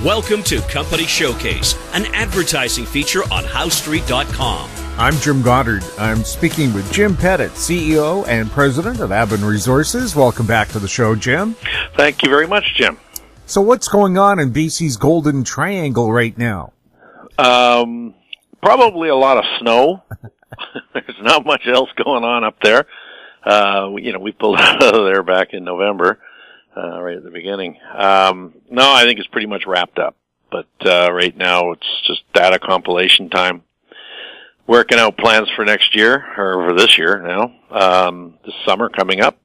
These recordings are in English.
Welcome to Company Showcase, an advertising feature on HowStreet.com. I'm Jim Goddard. I'm speaking with Jim Pettit, CEO and President of Aben Resources. Welcome back to the show, Jim. Thank you very much, Jim. So what's going on in BC's Golden Triangle right now? Probably a lot of snow. There's not much else going on up there. We pulled out of there back in November. Right at the beginning. No, I think it's pretty much wrapped up. But right now it's just data compilation time. Working out plans for next year, or for this year now. This summer coming up,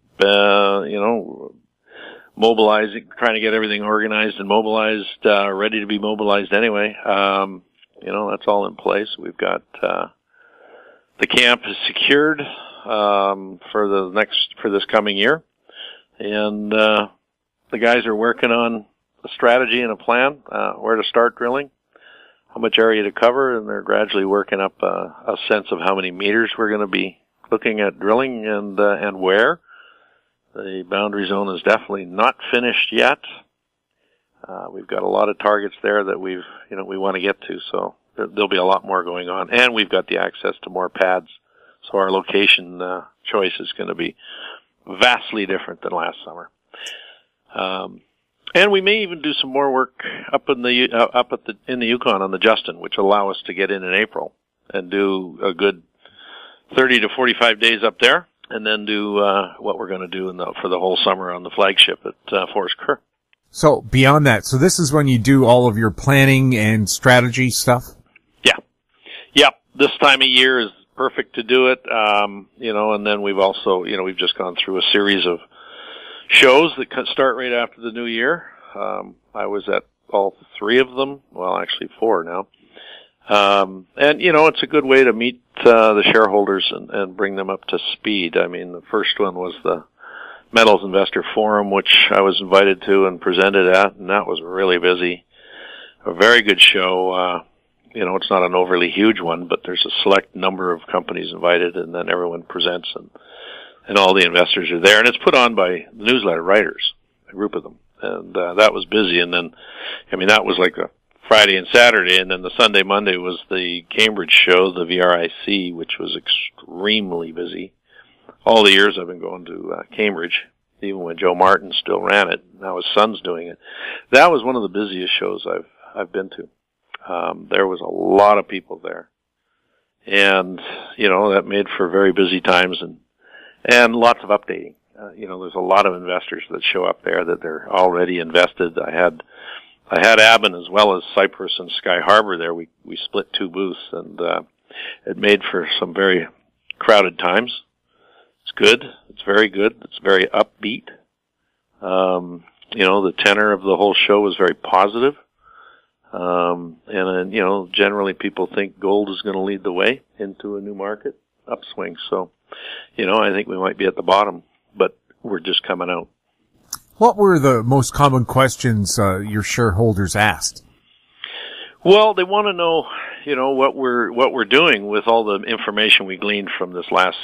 mobilizing, trying to get everything organized and mobilized, ready to be mobilized anyway. That's all in place. We've got the camp is secured for this coming year. And the guys are working on a strategy and a plan, where to start drilling, how much area to cover, and they're gradually working up a sense of how many meters we're going to be looking at drilling and where. The boundary zone is definitely not finished yet. We've got a lot of targets there that we want to get to, so there'll be a lot more going on. And we've got the access to more pads, so our location choice is going to be vastly different than last summer. And we may even do some more work up in the Yukon on the Justin, which will allow us to get in April and do a good 30 to 45 days up there, and then do what we're going to do for the whole summer on the flagship at Forrest Kerr. So beyond that, so this is when you do all of your planning and strategy stuff? Yeah. Yep. This time of year is perfect to do it. And then we've also, we've just gone through a series of shows that start right after the new year. I was at all three of them. Well, actually four now. And it's a good way to meet the shareholders and bring them up to speed. I mean, the first one was the Metals Investor Forum, which I was invited to and presented at, and that was really busy. A very good show. It's not an overly huge one, but there's a select number of companies invited, and then everyone presents, and all the investors are there. And it's put on by the newsletter writers, a group of them. And that was busy. And then, that was like a Friday and Saturday, and then the Sunday, Monday was the Cambridge show, the VRIC, which was extremely busy. All the years I've been going to Cambridge, even when Joe Martin still ran it. Now his son's doing it. That was one of the busiest shows I've been to. There was a lot of people there. And, that made for very busy times and lots of updating. There's a lot of investors that show up there that they're already invested. I had Aben as well as Cypress and Sky Harbor there. We split two booths, and it made for some very crowded times. It's good. It's very good. It's very upbeat. The tenor of the whole show was very positive. Generally people think gold is going to lead the way into a new market upswing. So, I think we might be at the bottom, but we're just coming out. What were the most common questions your shareholders asked? Well, they want to know, what we're doing with all the information we gleaned from this last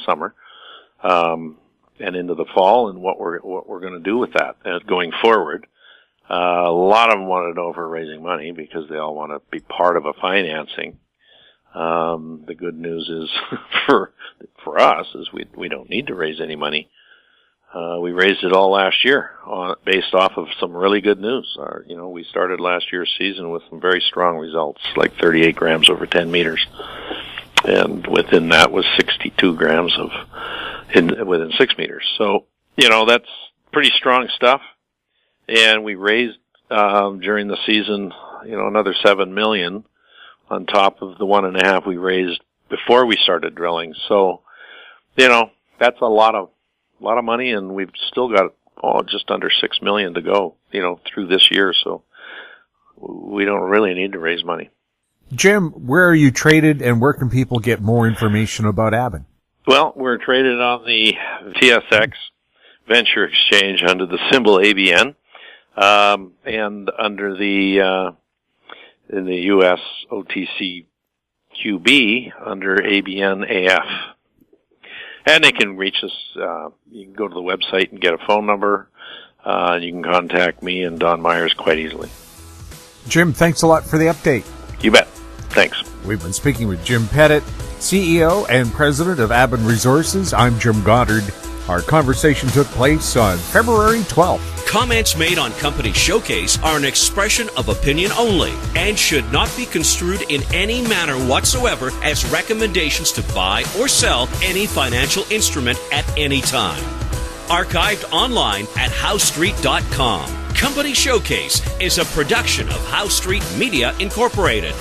summer, and into the fall, and what we're going to do with that going forward. A lot of them wanted to know if we're raising money because they all want to be part of a financing. The good news is for us is we don't need to raise any money. We raised it all last year based off of some really good news. We started last year's season with some very strong results, like 38 grams over 10 meters. And within that was 62 grams within 6 meters. So, that's pretty strong stuff. And we raised, during the season, another $7 million on top of the 1.5 we raised before we started drilling. So, that's a lot of money, and we've still got just under $6 million to go, through this year. So we don't really need to raise money. Jim, where are you traded, and where can people get more information about Aben? Well, we're traded on the TSX Venture Exchange under the symbol ABN, and under in the U.S. OTCQB under ABN AF. And they can reach us. You can go to the website and get a phone number. You can contact me and Don Myers quite easily. Jim, thanks a lot for the update. You bet. Thanks. We've been speaking with Jim Pettit, CEO and President of Aben Resources. I'm Jim Goddard. Our conversation took place on February 12th. Comments made on Company Showcase are an expression of opinion only and should not be construed in any manner whatsoever as recommendations to buy or sell any financial instrument at any time. Archived online at howstreet.com. Company Showcase is a production of How Street Media Incorporated.